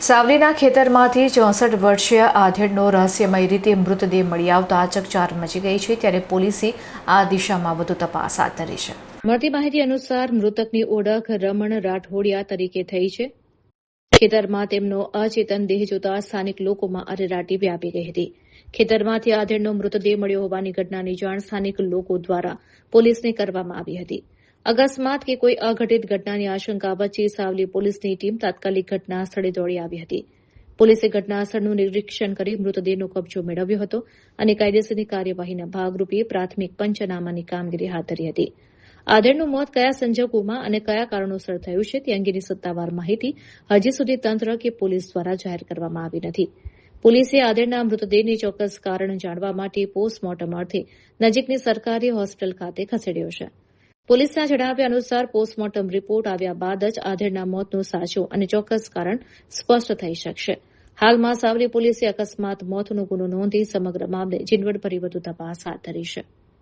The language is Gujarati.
સાવલીના ખેતરમાંથી 64 વર્ષીય આધેડનો રહસ્યમય રીતે મૃતદેહ મળી આવતા ચકચાર મચી ગઈ છે, ત્યારે પોલીસે આ દિશામાં વધુ તપાસ હાથ ધરી છે. મળતી માહિતી અનુસાર મૃતકની ઓળખ રમણ રાઠોડિયા તરીકે થઈ છે. ખેતરમાં તેમનો અચેતન દેહ જોતા સ્થાનિક લોકોમાં અરેરાટી વ્યાપી ગઈ હતી. ખેતરમાંથી આધેડનો મૃતદેહ મળ્યો હોવાની ઘટનાની જાણ સ્થાનિક લોકો દ્વારા પોલીસને કરવામાં આવી હતી. અકસ્માત કે કોઈ અઘટિત ઘટનાની આશંકા વચ્ચે સાવલી પોલીસની ટીમ તાત્કાલિક ઘટના સ્થળે દોડી આવી હતી. પોલીસે ઘટના સ્થળનું નિરીક્ષણ કરી મૃતદેહનો કબજો મેળવ્યો હતો અને કાયદેસરની કાર્યવાહીના ભાગરૂપે પ્રાથમિક પંચનામાની કામગીરી હાથ ધરી હતી. આધેડનું મોત કયા સંજોગોમાં અને કયા કારણોસર થયું છે તે અંગેની સત્તાવાર માહિતી હજી સુધી તંત્ર કે પોલીસ દ્વારા જાહેર કરવામાં આવી નથી. પોલીસે આધેડના મૃતદેહની ચોક્કસ કારણ જાણવા માટે પોસ્ટમોર્ટમ અર્થે નજીકની સરકારી હોસ્પિટલ ખાતે ખસેડ્યો છે. પોલીસના જણાવ્યા અનુસાર પોસ્ટમોર્ટમ રિપોર્ટ આવ્યા બાદ જ આધેડના મોતનું સાચું અને ચોક્કસ કારણ સ્પષ્ટ થઈ શકશે. હાલમાં સાવલી પોલીસે અકસ્માત મોતનો ગુનો નોંધી સમગ્ર મામલે ઝીણવટભરી વધુ તપાસ હાથ ધરી છે.